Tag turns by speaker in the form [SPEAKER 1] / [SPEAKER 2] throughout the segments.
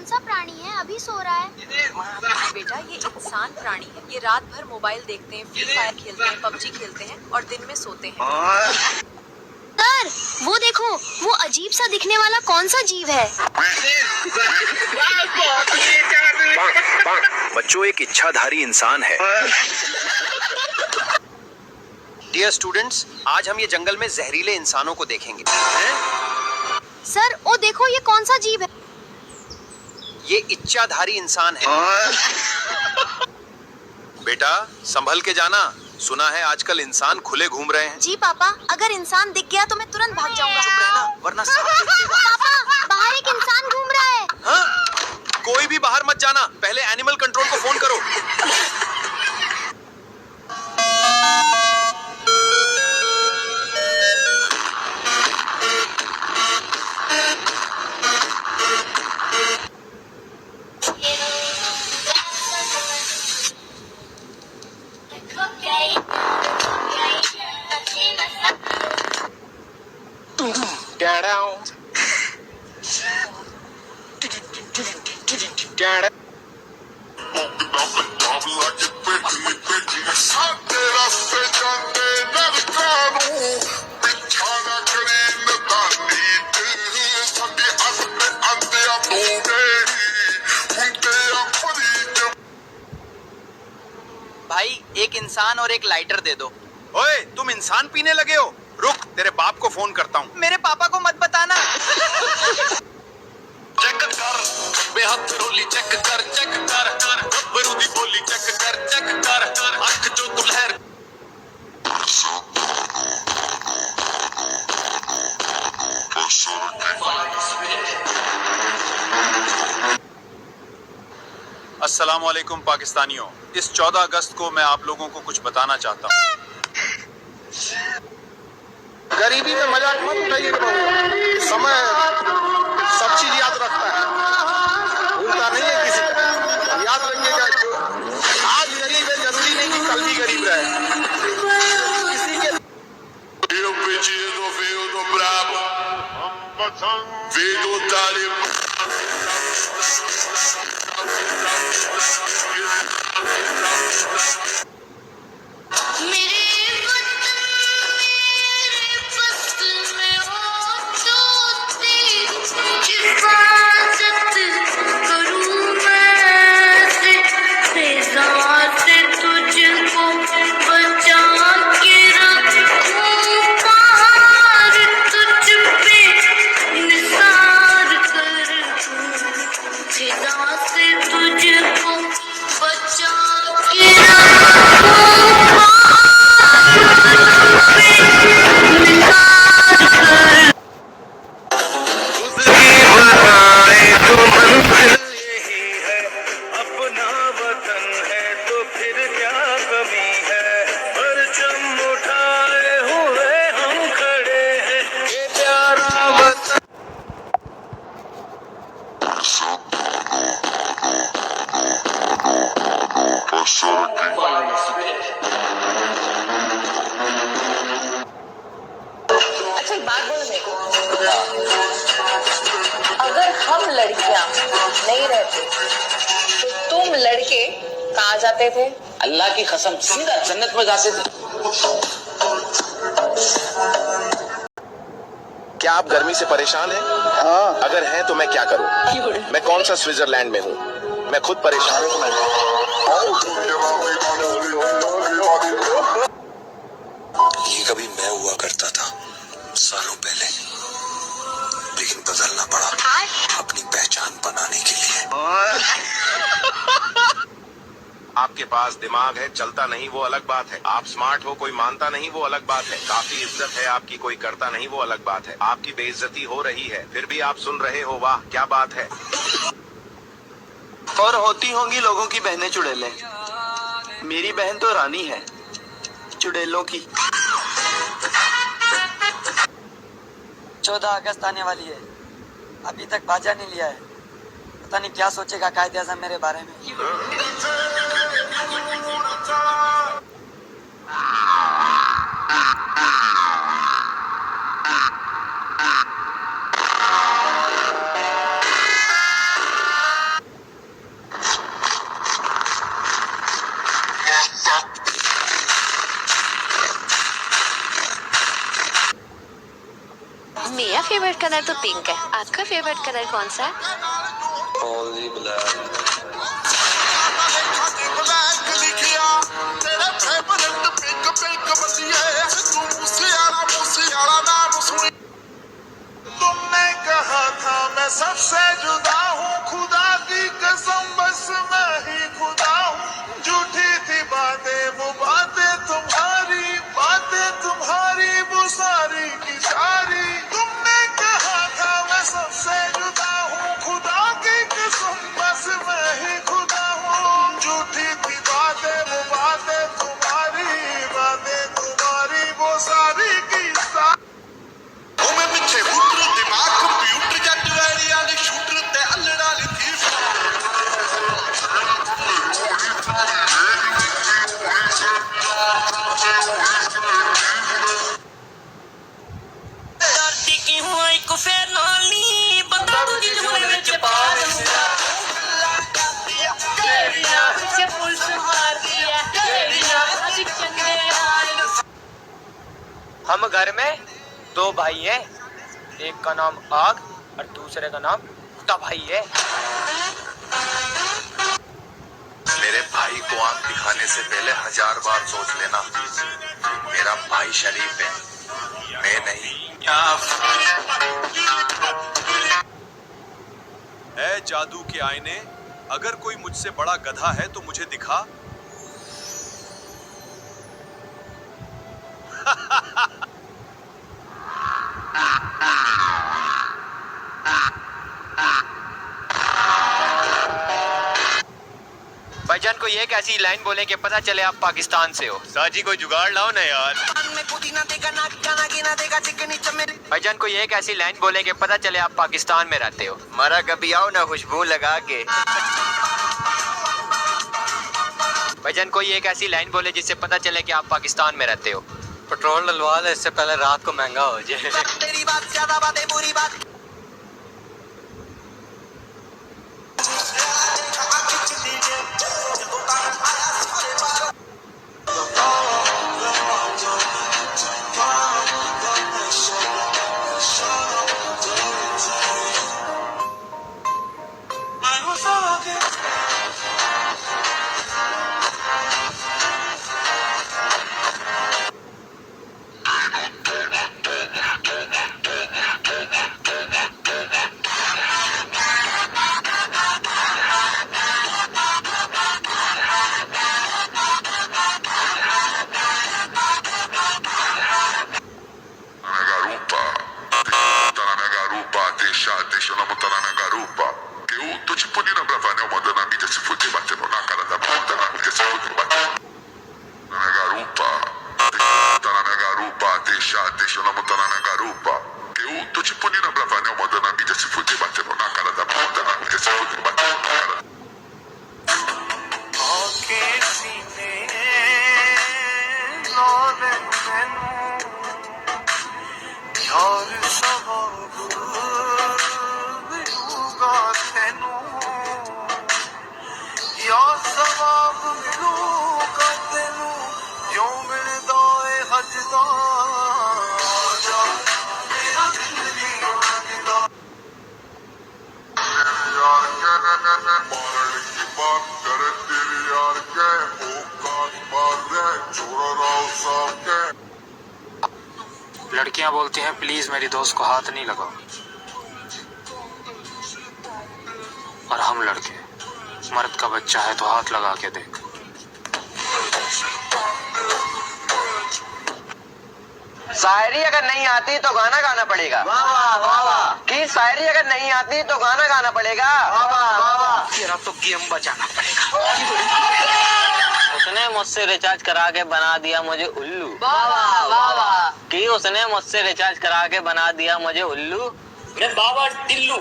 [SPEAKER 1] कौन सा प्राणी है, अभी सो रहा है?
[SPEAKER 2] बेटा ये इंसान प्राणी है। ये रात भर मोबाइल देखते हैं, फ्री फायर खेलते हैं, पबजी खेलते हैं और दिन में सोते हैं।
[SPEAKER 1] सर वो देखो, वो अजीब सा दिखने वाला कौन सा जीव है?
[SPEAKER 3] बच्चों, एक इच्छाधारी इंसान है। डियर स्टूडेंट्स, आज हम ये जंगल में जहरीले इंसानों को देखेंगे।
[SPEAKER 1] सर वो देखो, ये कौन सा जीव है?
[SPEAKER 3] ये इच्छाधारी इंसान है। बेटा संभल के जाना, सुना है आजकल इंसान खुले घूम रहे हैं।
[SPEAKER 1] जी पापा, अगर इंसान दिख गया तो मैं तुरंत भाग जाऊंगा।
[SPEAKER 3] चुप रहना, वरना सांप देख लेगा।
[SPEAKER 1] पापा बाहर एक इंसान घूम रहा है।
[SPEAKER 3] हाँ? कोई भी बाहर मत जाना, पहले एनिमल कंट्रोल को फोन करो।
[SPEAKER 4] भाई एक इंसान और एक लाइटर दे दो।
[SPEAKER 3] ओए तुम इंसान पीने लगे हो? रुक, तेरे बाप को फोन करता हूँ।
[SPEAKER 4] मेरे पापा को मत बताना।
[SPEAKER 5] चेक कर बेहद रोली, चेक कर गब्बरू दी बोली, चेक कर अख जो दुल्हर।
[SPEAKER 3] अस्सलामुअलैकुम पाकिस्तानियों, इस 14 अगस्त को मैं आप लोगों को कुछ बताना चाहता हूँ।
[SPEAKER 6] गरीबी में मजाक मत उठाइए बहू, समय सब चीज याद रखता है, भूलता नहीं है किसी को। याद रखिएगा, आज गरीब है जरूरी नहीं कि कल भी गरीब रहे। किसी के
[SPEAKER 5] Eu pedido veio do brabo, veio do talibã.
[SPEAKER 2] अच्छा एक बात बोलो मेरे को, अगर हम लड़कियां नहीं रहते तो तुम लड़के कहाँ जाते थे?
[SPEAKER 4] अल्लाह की कसम सीधा जन्नत में जाते थे।
[SPEAKER 6] क्या आप गर्मी से परेशान हैं? हाँ। अगर हैं तो मैं क्या करूं? मैं कौन सा स्विट्जरलैंड में हूं? मैं खुद परेशान हूं।
[SPEAKER 5] ये कभी मैं हुआ करता था सालों पहले, लेकिन बदलना पड़ा अपनी पहचान बनाने के लिए।
[SPEAKER 6] आपके पास दिमाग है, चलता नहीं वो अलग बात है। आप स्मार्ट हो, कोई मानता नहीं वो अलग बात है। काफी इज्जत है आपकी, कोई करता नहीं वो अलग बात है। आपकी बेइज्जती हो रही है, फिर भी आप सुन रहे हो, वाह क्या बात है।
[SPEAKER 4] और होती होंगी लोगों की बहनें चुड़ैलें। मेरी बहन तो रानी है चुड़ैलों की। 14 अगस्त आने वाली है, अभी तक बाजा नहीं लिया है। पता नहीं क्या सोचेगा कायदे आज़म मेरे बारे में।
[SPEAKER 1] कलर तो पिंक है, आपका फेवरेट कलर कौन सा है?
[SPEAKER 5] Only black.
[SPEAKER 6] तुमने कहा था मैं सबसे जुदा हूँ, खुदा की कसम बस मैं ही खुदा हूँ। झूठी थी बातें वो बातें तुम्हारी वो सारी की सारी। तुमने कहा था मैं सबसे जुदा हूँ, खुदा की कसम बस मैं ही खुदा हूँ। झूठी थी बातें वो बातें तुम्हारी वो सारी की सारी। मैं पीछे पुत्र दिमाग कंप्यूटर जट वैली वाली शूटर ते अल्लड़ वाली थी।
[SPEAKER 7] दर्दी की हुआ एक फेर नाली बता दो जिस मुने में पा दूंगा। तेरी नाक से पुलिस मार दिया, तेरी नाक से चंगे आए।
[SPEAKER 8] हम घर में दो भाई हैं, एक का नाम आग और दूसरे का नाम तबाही है।
[SPEAKER 5] मेरे भाई को आंख दिखाने से पहले 1000 बार सोच लेना। मेरा भाई शरीफ है, मैं नहीं।
[SPEAKER 3] है जादू के आईने, अगर कोई मुझसे बड़ा गधा है तो मुझे दिखा।
[SPEAKER 8] भाईजान कोई एक ऐसी लाइन बोले कि पता चले आप पाकिस्तान से हो।
[SPEAKER 3] साजी कोई जुगाड़ लाओ ना यार।
[SPEAKER 8] भाईजान कोई एक ऐसी लाइन बोले कि पता चले आप पाकिस्तान में रहते हो।
[SPEAKER 4] मरा कभी आओ ना खुशबू लगा के।
[SPEAKER 8] भाईजान कोई एक ऐसी लाइन बोले जिससे पता चले कि आप पाकिस्तान में रहते हो।
[SPEAKER 9] पेट्रोल डलवा ले, इससे पहले रात को महंगा हो जाए।
[SPEAKER 7] तेरी बात ज्यादा बातें बुरी बात।
[SPEAKER 9] लड़कियां बोलती हैं प्लीज मेरी दोस्त को हाथ नहीं लगाओ, और हम लड़के मर्द का बच्चा है तो हाथ लगा के देख।
[SPEAKER 8] शायरी अगर नहीं आती तो गाना गाना पड़ेगा। वाह वाह वाह वाह। कि शायरी अगर नहीं आती तो गाना गाना पड़ेगा। वाह वाह वाह।
[SPEAKER 9] तेरा तो गेम बजाना पड़ेगा।
[SPEAKER 7] उसने मुझसे रिचार्ज करा के बना दिया मुझे उल्लू।
[SPEAKER 1] वाह वाह वाह वाह।
[SPEAKER 7] कि उसने मुझसे रिचार्ज करा के बना दिया मुझे उल्लू।
[SPEAKER 9] मैं बाबा टिल्लू।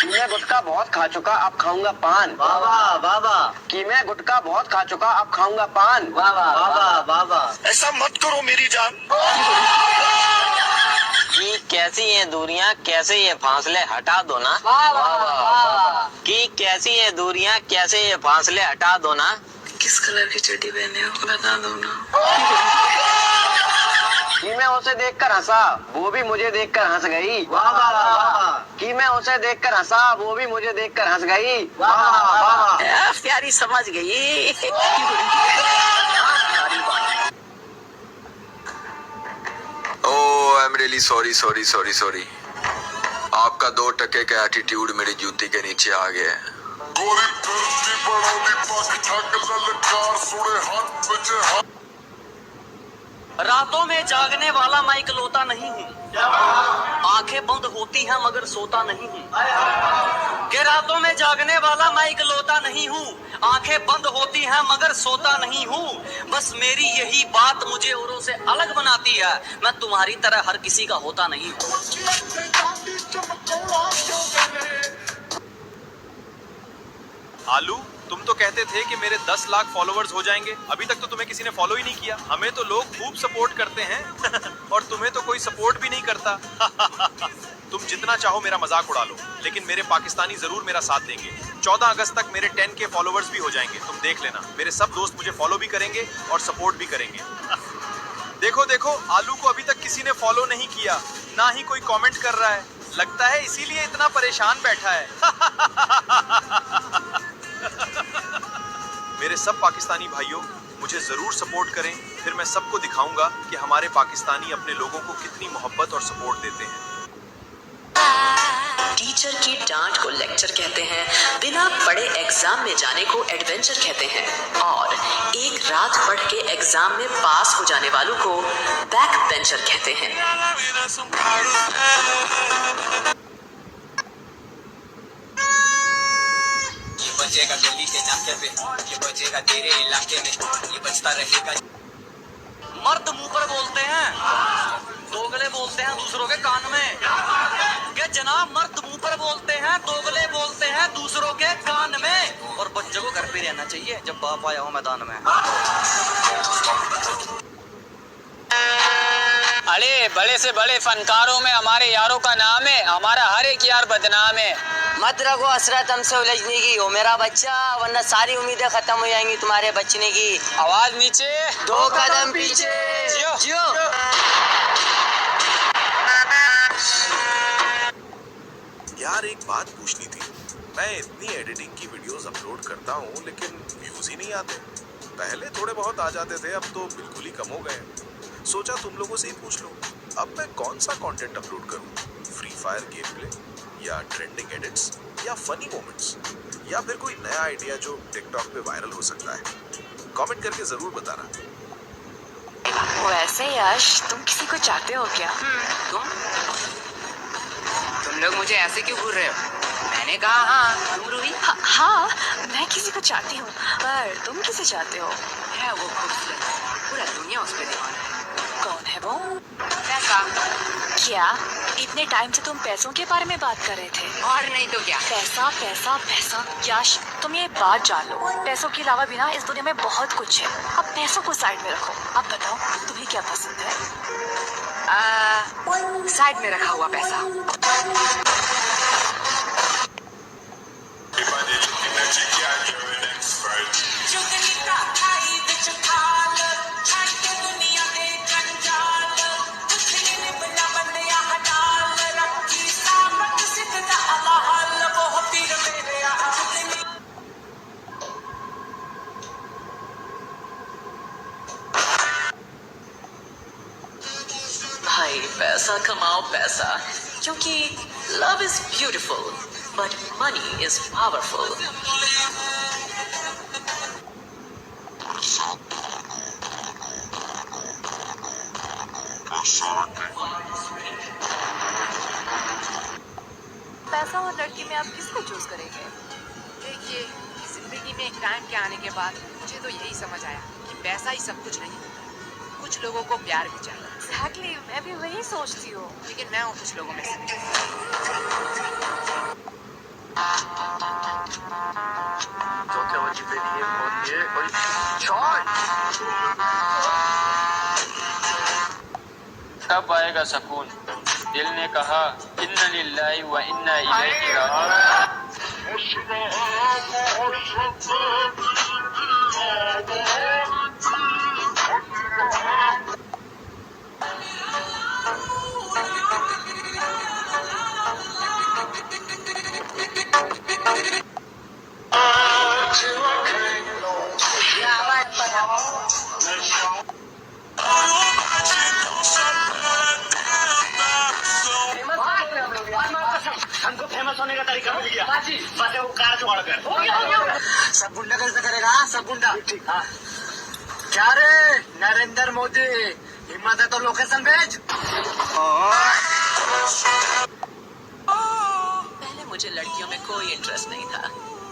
[SPEAKER 8] मैं गुटखा बहुत खा चुका अब खाऊंगा पान।
[SPEAKER 4] वाह वाह वाह वाह।
[SPEAKER 8] कि मैं गुटखा बहुत खा चुका अब खाऊंगा पान।
[SPEAKER 4] वाह वाह वाह वाह वाह।
[SPEAKER 6] ऐसा मत करो मेरी जान।
[SPEAKER 7] कि कैसी ये दूरियां कैसे ये फासले हटा दो ना।
[SPEAKER 1] वाह वाह वाह।
[SPEAKER 7] कि कैसी ये दूरियां कैसे ये फासले हटा दो ना।
[SPEAKER 10] किस कलर की चड्डी पहने हो बता दो ना।
[SPEAKER 8] कि मैं उसे देखकर हंसा, वो भी मुझे देखकर हंस गई। वाह वाह वाह। कि मैं उसे देखकर हंसा, वो भी मुझे देखकर हंस गई। वाह वाह वाह।
[SPEAKER 7] प्यारी समझ गई।
[SPEAKER 5] ओह आई एम रियली सॉरी। आपका 2 टके का एटीट्यूड मेरी जूती के नीचे आ गया है।
[SPEAKER 7] रातों में जागने वाला मैं इकलौता नहीं हूँ, आंखें बंद होती हैं मगर सोता नहीं हूँ। कि रातों में जागने वाला मैं इकलौता नहीं हूँ, आंखें बंद होती हैं मगर सोता नहीं हूँ। बस मेरी यही बात मुझे औरों से अलग बनाती है, मैं तुम्हारी तरह हर किसी का होता नहीं हूँ।
[SPEAKER 3] आलू, तुम तो कहते थे कि मेरे 10 लाख फॉलोवर्स हो जाएंगे, अभी तक तो तुम्हें किसी ने फॉलो ही नहीं किया। हमें तो लोग खूब सपोर्ट करते हैं और तुम्हें तो कोई सपोर्ट भी नहीं करता। तुम जितना चाहो मेरा मजाक उड़ा लो, लेकिन मेरे पाकिस्तानी जरूर मेरा साथ देंगे। 14 अगस्त तक मेरे 10K फॉलोवर्स भी हो जाएंगे, तुम देख लेना। मेरे सब दोस्त मुझे फॉलो भी करेंगे और सपोर्ट भी करेंगे। देखो देखो, आलू को अभी तक किसी ने फॉलो नहीं किया, ना ही कोई कमेंट कर रहा है। लगता है इसीलिए इतना परेशान बैठा है। मेरे सब पाकिस्तानी भाइयों, मुझे जरूर सपोर्ट करें, फिर मैं सबको दिखाऊंगा कि हमारे पाकिस्तानी अपने लोगों को कितनी मोहब्बत और सपोर्ट देते हैं।
[SPEAKER 2] टीचर की डांट को लेक्चर कहते हैं, बिना पढ़े एग्जाम में जाने को एडवेंचर कहते हैं, और एक रात पढ़ के एग्जाम में पास हो जाने वालों को बैक बेंचर कहते हैं।
[SPEAKER 7] ये बजेगा गली के नाके पे, ये बजेगा तेरे इलाके में, ये बजता रहेगा। मर्द मुंह पर बोलते हैं, दोगले बोलते हैं दूसरों के कान में। कि जनाब मर्द मुंह पर बोलते हैं, दोगले बोलते हैं दूसरों के कान में। और बच्चों को घर पे रहना चाहिए जब बाप आया हो मैदान में।
[SPEAKER 10] अरे बड़े से बड़े फनकारों में हमारे यारों का नाम है, हमारा हर एक यार बदनाम है।
[SPEAKER 7] मत रखो हसरत हमसे उलझने की, हो मेरा बच्चा, वरना सारी उम्मीदें खत्म हो जाएंगी तुम्हारे बचने की।
[SPEAKER 10] आवाज नीचे,
[SPEAKER 7] 2 कदम पीछे। जियो।
[SPEAKER 3] यार एक बात पूछनी थी, मैं इतनी एडिटिंग की वीडियोस अपलोड करता हूँ लेकिन व्यूज ही नहीं आते। पहले थोड़े बहुत आ जाते थे, अब तो बिल्कुल ही कम हो गए। सोचा तुम लोगों से ही पूछ लूं, अब मैं कौन सा कंटेंट अपलोड करूं? फ्री फायर गेम प्ले, या ट्रेंडिंग एडिट्स, या फनी मोमेंट्स, या फिर कोई नया आइडिया जो टिकटॉक पे वायरल हो सकता है? कमेंट करके जरूर बताना।
[SPEAKER 2] वैसे यश, तुम किसी को चाहते हो क्या?
[SPEAKER 7] तुम लोग मुझे ऐसे क्यों घूर रहे हो? मैंने कहा हाँ। तुम रूही?
[SPEAKER 2] हाँ, मैं किसी को चाहती हूँ, पर तुम किसे चाहते हो?
[SPEAKER 7] है वो खूबसूरत, पूरा दुनिया उस पे दीवाना है।
[SPEAKER 2] कौन है वो?
[SPEAKER 7] पैसा।
[SPEAKER 2] क्या इतने टाइम से तुम पैसों के बारे में बात कर रहे थे?
[SPEAKER 7] और नहीं तो क्या।
[SPEAKER 2] पैसा पैसा पैसा। यश, तुम ये बात जान लो, पैसों के अलावा भी ना इस दुनिया में बहुत कुछ है। अब पैसों को साइड में रखो, अब बताओ तुम्हें क्या पसंद है?
[SPEAKER 7] साइड में रखा हुआ पैसा।
[SPEAKER 2] भाई पैसा कमाओ पैसा, क्योंकि love is beautiful but money is powerful.
[SPEAKER 11] पैसा और लड़की में आप किसको चूज करेंगे?
[SPEAKER 12] देखिए, जिंदगी में एक टाइम के आने के बाद मुझे तो यही समझ आया कि पैसा ही सब कुछ नहीं, कुछ लोगों को प्यार भी चाहिए।
[SPEAKER 11] Exactly, मैं भी वही सोचती हूँ।
[SPEAKER 12] लेकिन मैं हूँ कुछ लोगों में से।
[SPEAKER 10] कब आएगा सुकून? दिल ने कहा इन्ना लिल्लाहि व इन्ना इलैहि राजिऊन।
[SPEAKER 7] पास होने का तरीका मिल गया। बस वो कार जुगाड़ कर। हो गया।
[SPEAKER 8] सब गुंडा कैसे करेगा? सब गुंडा क्या रे नरेंद्र मोदी, हिम्मत है तो लोकेशन भेज।
[SPEAKER 2] पहले मुझे लड़कियों में कोई इंटरेस्ट नहीं था।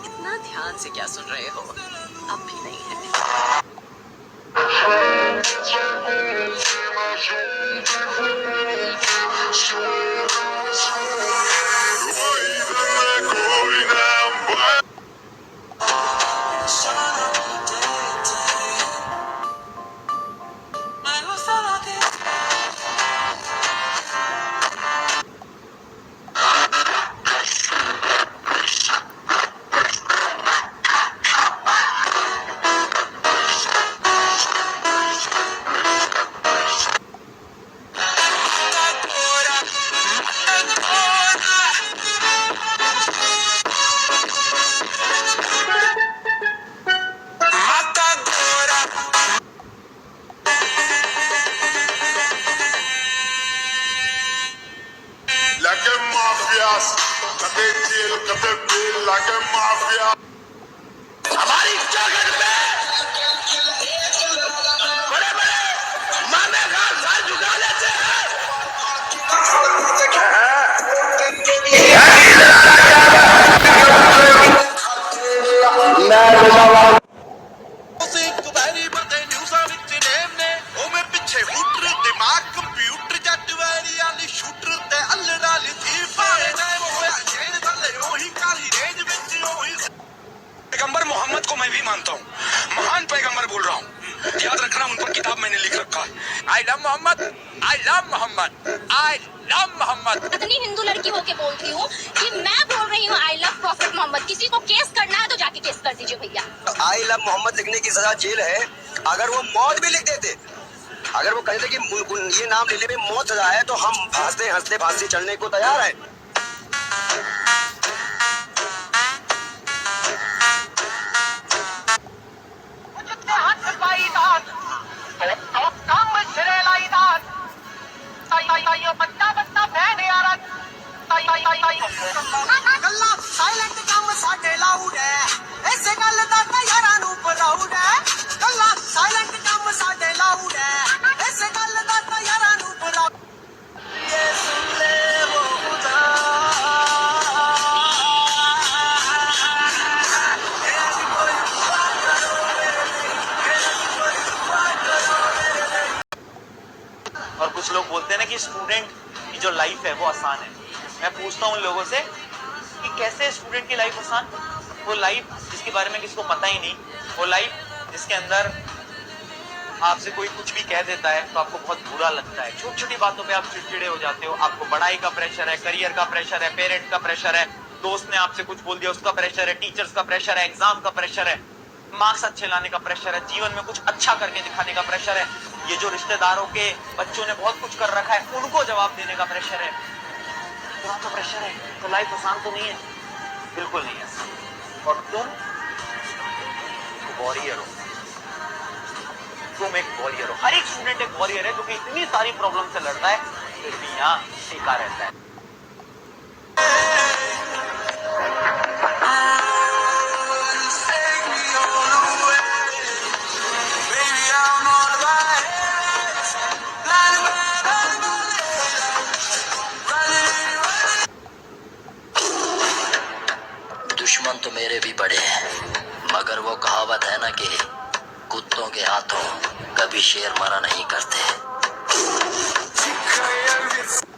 [SPEAKER 2] इतना ध्यान से क्या सुन रहे हो? अब भी नहीं है।
[SPEAKER 6] हमारी जगत में बड़े-बड़े मामे का सर झुका लेते हैं। ਦੁਪਹਿਰੀ ਬੰਦੇ ਨਿਊਜ਼ਾਂ ਵਿੱਚ ਨੇਮ ਨੇ ਉਵੇਂ ਪਿੱਛੇ ਹੂਟਰ ਦਿਮਾਗ ਕੰਪਿਊਟਰ ਜੱਟ ਵੈਰੀਆਂ ਲਈ ਸ਼ੂਟਰ ਤੇ ਅੱਲੜਾ ਲਈ ਥੀ ਪਾਏ ਨੇ ਹੋਇਆ ਜੇਲ ਥੱਲੇ ਉਹੀ ਕਾਲੀ ਰੇਂਜ ਵਿੱਚ ਉਹੀ पैगंबर मोहम्मद को मैं भी मानता हूँ, महान पैगंबर बोल रहा हूँ। याद रखना उन पर किताब मैंने लिख रखा है। I love Muhammad, I love Muhammad, I love Muhammad.
[SPEAKER 1] इतनी हिंदू लड़की होके बोल रही हूँ कि मैं बोल रही हूँ आई लव प्रॉफिट मोहम्मद। किसी को केस करना है तो जाके केस कर दीजिए भैया।
[SPEAKER 8] आई लव मोहम्मद लिखने की सजा जेल है। अगर वो मौत भी लिख देते, अगर वो कहते कि ये नाम लेने में मौत सजा है, तो हम हंसते हंसते फांसी चढ़ने को तैयार है।
[SPEAKER 6] साइलेंट काम साडे लाउड है इस गल दा तां यारां नूं प्राउड है। गल्ला साइलेंट काम साडे लाउड है इस गल दा तां यारां नूं प्राउड। ये सुन ले वो खुदा
[SPEAKER 3] और कुछ लोग बोलते हैं ना कि स्टूडेंट की जो लाइफ है वो आसान है। मैं पूछता हूँ उन लोगों से कि कैसे स्टूडेंट की लाइफ आसान? वो लाइफ जिसके बारे में किसी को पता ही नहीं, वो लाइफ जिसके अंदर आपसे कोई कुछ भी कह देता है तो आपको बहुत बुरा लगता है। छोटी छोटी बातों पे आप चिड़चिड़े हो जाते हो। आपको पढ़ाई का प्रेशर है, करियर का प्रेशर है, पेरेंट का प्रेशर है, दोस्त ने आपसे कुछ बोल दिया उसका प्रेशर है, टीचर्स का प्रेशर है, एग्जाम का प्रेशर है, मार्क्स अच्छे लाने का प्रेशर है, जीवन में कुछ अच्छा करके दिखाने का प्रेशर है। ये जो रिश्तेदारों के बच्चों ने बहुत कुछ कर रखा है उनको जवाब देने का प्रेशर है, तो प्रेशर है। तो लाइफ आसान तो नहीं है, बिल्कुल नहीं है। और तुम वॉरियर हो, तुम एक वॉरियर हो। हर एक स्टूडेंट एक वॉरियर है जो कि इतनी सारी प्रॉब्लम से लड़ता है फिर भी यहाँ टिका रहता है।
[SPEAKER 8] दुश्मन तो मेरे भी बड़े हैं, मगर वो कहावत है ना कि कुत्तों के हाथों कभी शेर मरा नहीं करते।